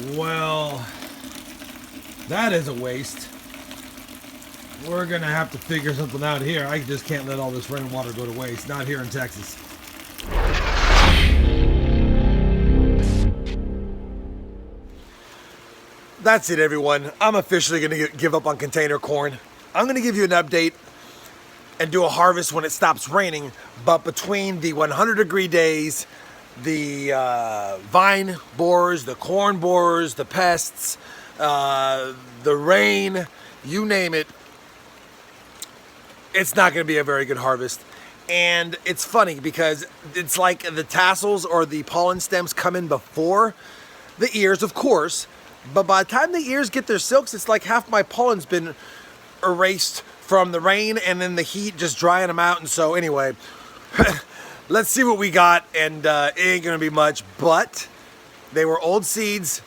Well, that is a waste. We're gonna have to figure something out here. I just can't let all this rainwater go to waste. Not here in Texas. That's it, everyone. I'm officially gonna give up on container corn. I'm gonna give you an update and do a harvest when it stops raining. But between the 100-degree days, the vine borers, the corn borers, the pests, the rain, you name it, it's not going to be a very good harvest. And it's funny because it's like the tassels or the pollen stems come in before the ears, of course, but by the time the ears get their silks, it's like half my pollen's been erased from the rain and then the heat just drying them out. And so anyway, let's see what we got, and it ain't gonna be much, but they were old seeds,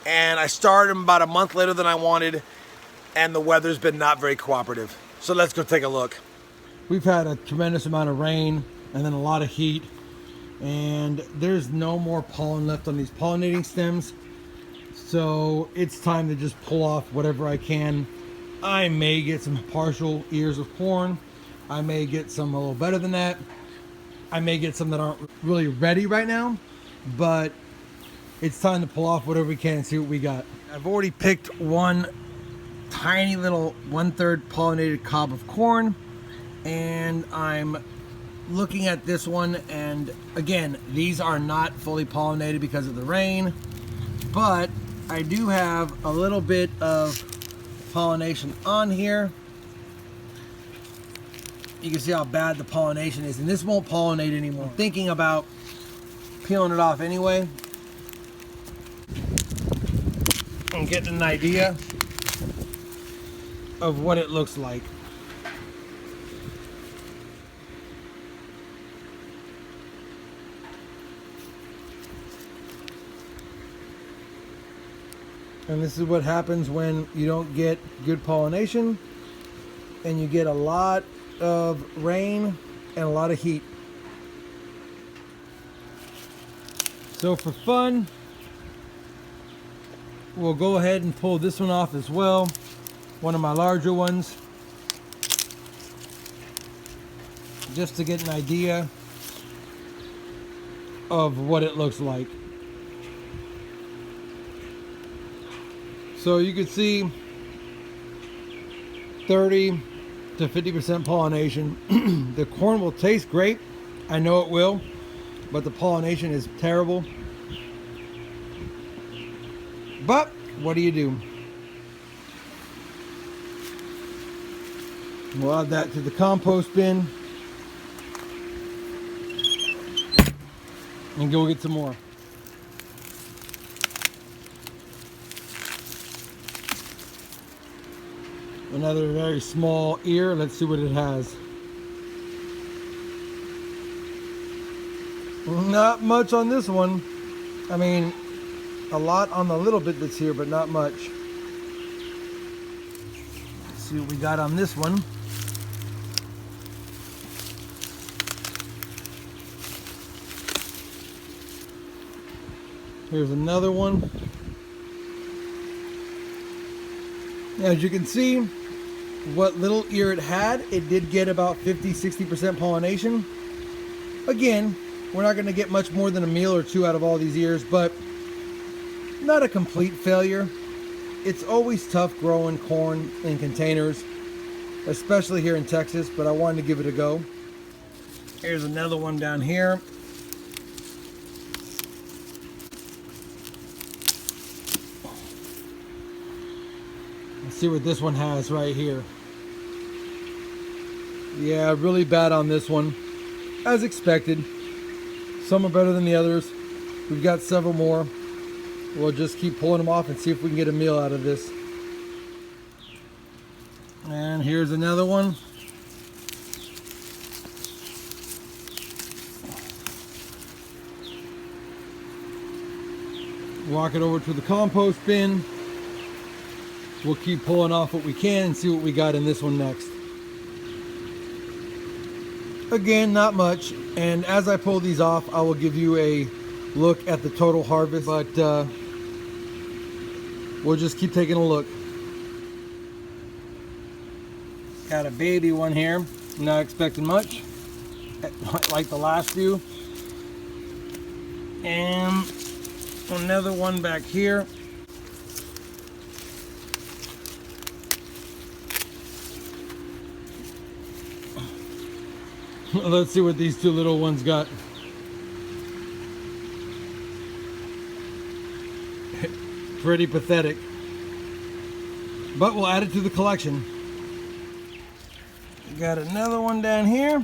and I started them about a month later than I wanted, and the weather's been not very cooperative. So let's go take a look. We've had a tremendous amount of rain and then a lot of heat, and there's no more pollen left on these pollinating stems. So it's time to just pull off whatever I can. I may get some partial ears of corn. I may get some a little better than that. I may get some that aren't really ready right now, but it's time to pull off whatever we can and see what we got. I've already picked one tiny little 1/3 pollinated cob of corn, and I'm looking at this one, and again, these are not fully pollinated because of the rain, but I do have a little bit of pollination on here. You can see how bad the pollination is, and this won't pollinate anymore. I'm thinking about peeling it off anyway and getting an idea of what it looks like. And this is what happens when you don't get good pollination and you get a lot of rain and a lot of heat. So for fun, we'll go ahead and pull this one off as well, one of my larger ones, just to get an idea of what it looks like. So you can see 30 to 50% pollination. The corn will taste great, I know it will, but the pollination is terrible. But what do you do? We'll add that to the compost bin and go get some more. Another very small ear. Let's see what it has. Not much on this one. I mean, a lot on the little bit that's here, but not much. Let's see what we got on this one. Here's another one. As you can see, what little ear it had, it did get about 50-60% pollination. Again, we're not going to get much more than a meal or two out of all these ears, but not a complete failure. It's always tough growing corn in containers, especially here in Texas, but I wanted to give it a go. Here's another one down here. Let's see what this one has right here. Yeah, really bad on this one, as expected. Some are better than the others. We've got several more. We'll just keep pulling them off and see if we can get a meal out of this. And here's another one. Walk it over to the compost bin. We'll keep pulling off what we can and see what we got in this one next. Again, not much. And as I pull these off, I will give you a look at the total harvest. But we'll just keep taking a look. Got a baby one here. Not expecting much, like the last few. And another one back here. Let's see what these two little ones got. Pretty pathetic. But we'll add it to the collection. Got another one down here.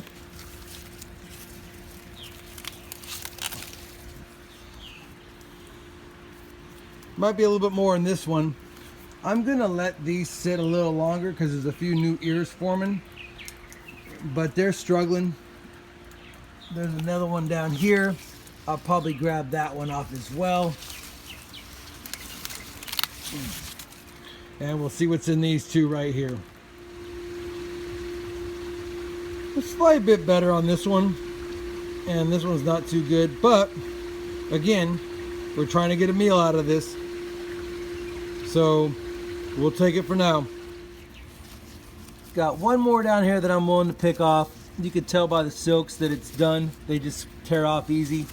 Might be a little bit more in this one. I'm gonna let these sit a little longer because there's a few new ears forming. But they're struggling. There's another one down here. I'll probably grab that one off as well. And we'll see what's in these two right here. A slight bit better on this one. And this one's not too good. But, again, we're trying to get a meal out of this. So, we'll take it for now. Got one more down here that I'm willing to pick off. You can tell by the silks that it's done. They just tear off easy.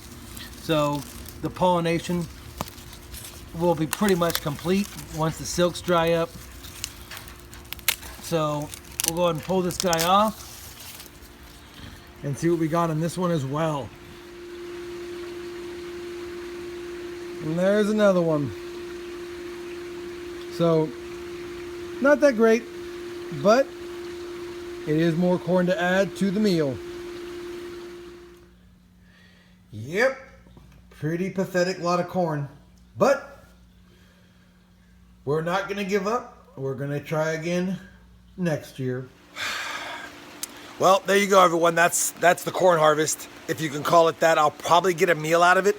So the pollination will be pretty much complete once the silks dry up. So we'll go ahead and pull this guy off and see what we got on this one as well. And there's another one. So not that great, but it is more corn to add to the meal. Yep, pretty pathetic lot of corn. But we're not going to give up. We're going to try again next year. Well, there you go, everyone. That's the corn harvest, if you can call it that. I'll probably get a meal out of it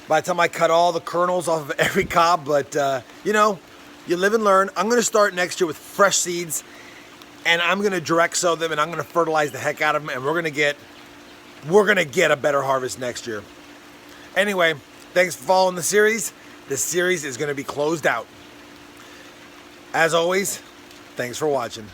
by the time I cut all the kernels off of every cob. But, you know, you live and learn. I'm going to start next year with fresh seeds. And I'm gonna direct sow them, and I'm gonna fertilize the heck out of them, and we're gonna get a better harvest next year. Anyway, thanks for following the series. This series is gonna be closed out. As always, thanks for watching.